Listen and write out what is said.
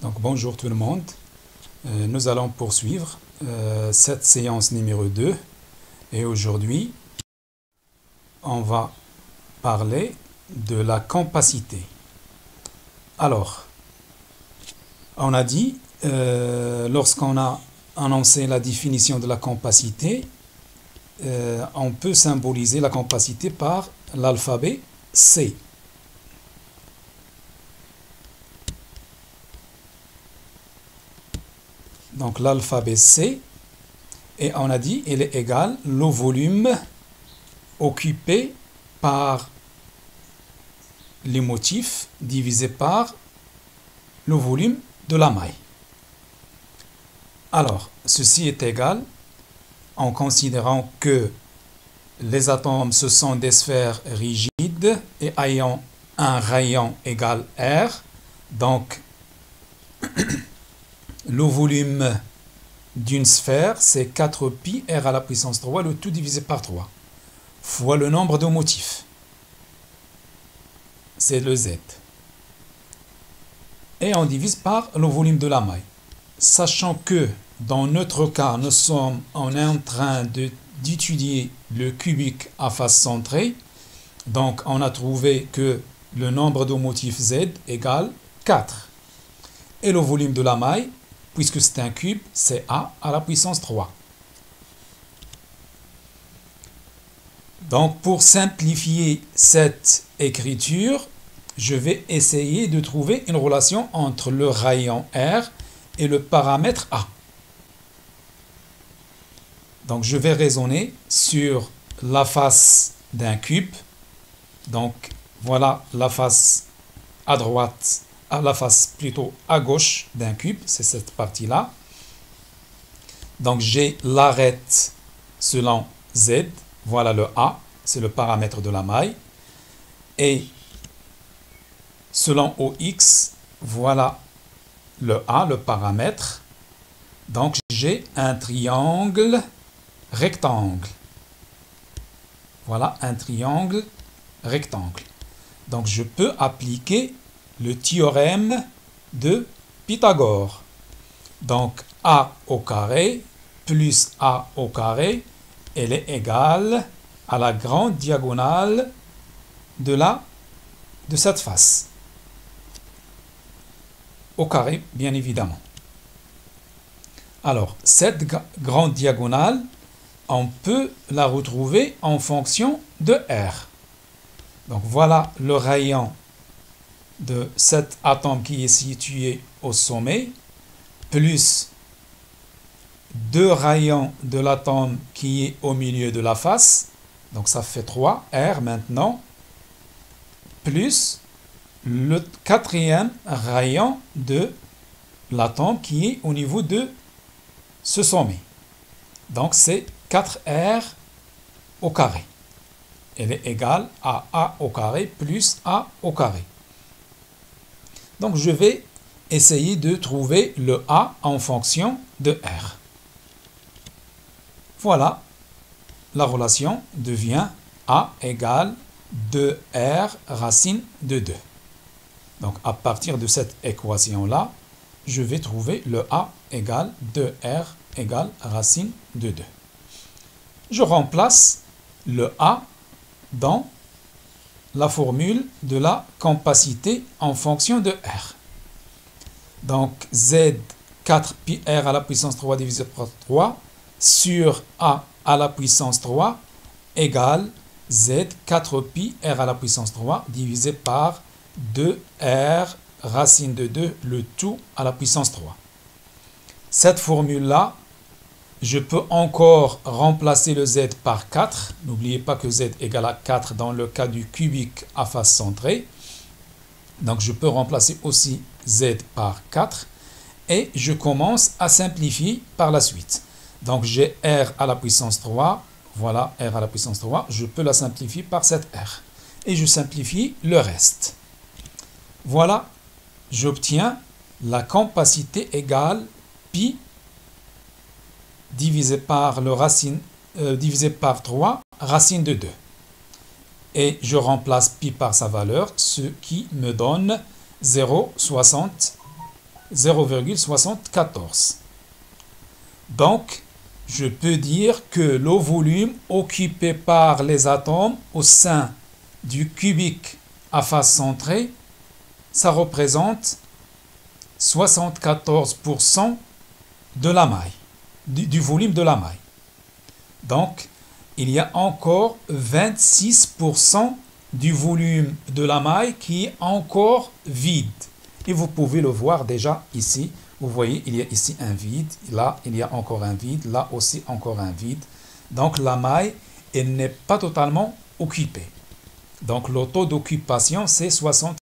Donc bonjour tout le monde, nous allons poursuivre cette séance numéro 2 et aujourd'hui on va parler de la compacité. Alors, on a dit, lorsqu'on a annoncé la définition de la compacité, on peut symboliser la compacité par l'alphabet C. Donc l'alphabet C, et on a dit il est égal le volume occupé par les motifs divisé par le volume de la maille. Alors, ceci est égal en considérant que les atomes ce sont des sphères rigides et ayant un rayon égal R. Donc, le volume d'une sphère, c'est 4 pi R à la puissance 3, le tout divisé par 3, fois le nombre de motifs. C'est le Z. Et on divise par le volume de la maille. Sachant que, dans notre cas, nous sommes en train d'étudier le cubique à face centrée, donc on a trouvé que le nombre de motifs Z égale 4. Et le volume de la maille, puisque c'est un cube, c'est A à la puissance 3. Donc, pour simplifier cette écriture, je vais essayer de trouver une relation entre le rayon R et le paramètre A. Donc, je vais raisonner sur la face d'un cube. Donc, voilà la face à droite, la face plutôt à gauche d'un cube, c'est cette partie-là. Donc, j'ai l'arête selon Z. Voilà le A, c'est le paramètre de la maille. Et selon OX, voilà le A, le paramètre. Donc, j'ai un triangle rectangle. Voilà un triangle rectangle. Donc, je peux appliquer le théorème de Pythagore. Donc, A au carré plus A au carré, elle est égale à la grande diagonale de cette face. Au carré, bien évidemment. Alors, cette grande diagonale, on peut la retrouver en fonction de R. Donc, voilà le rayon de cet atome qui est situé au sommet, plus 2 rayons de l'atome qui est au milieu de la face, donc ça fait 3, R maintenant, plus le 4e rayon de l'atome qui est au niveau de ce sommet. Donc c'est 4R au carré. Elle est égale à A au carré plus A au carré. Donc je vais essayer de trouver le A en fonction de R. Voilà, la relation devient A égale 2R racine de 2. Donc à partir de cette équation-là, je vais trouver le A égale 2R égale racine de 2. Je remplace le A dans la formule de la compacité en fonction de R. Donc Z 4 pi R à la puissance 3 divisé par 3 sur A à la puissance 3 égale Z 4 pi R à la puissance 3 divisé par 2R racine de 2, le tout à la puissance 3. Cette formule-là, je peux encore remplacer le Z par 4. N'oubliez pas que Z égale à 4 dans le cas du cubique à face centrée. Donc je peux remplacer aussi Z par 4. Et je commence à simplifier par la suite. Donc j'ai R à la puissance 3. Voilà R à la puissance 3. Je peux la simplifier par cette R. Et je simplifie le reste. Voilà, j'obtiens la compacité égale pi divisé par le racine divisé par 3 racine de 2. Et je remplace pi par sa valeur, ce qui me donne 0,60 0,74. Donc, je peux dire que le volume occupé par les atomes au sein du cubique à face centrée, ça représente 74% de la maille, du volume de la maille. Donc, il y a encore 26% du volume de la maille qui est encore vide. Et vous pouvez le voir déjà ici. Vous voyez, il y a ici un vide. Là, il y a encore un vide. Là aussi, encore un vide. Donc, la maille, elle n'est pas totalement occupée. Donc, le taux d'occupation, c'est 60.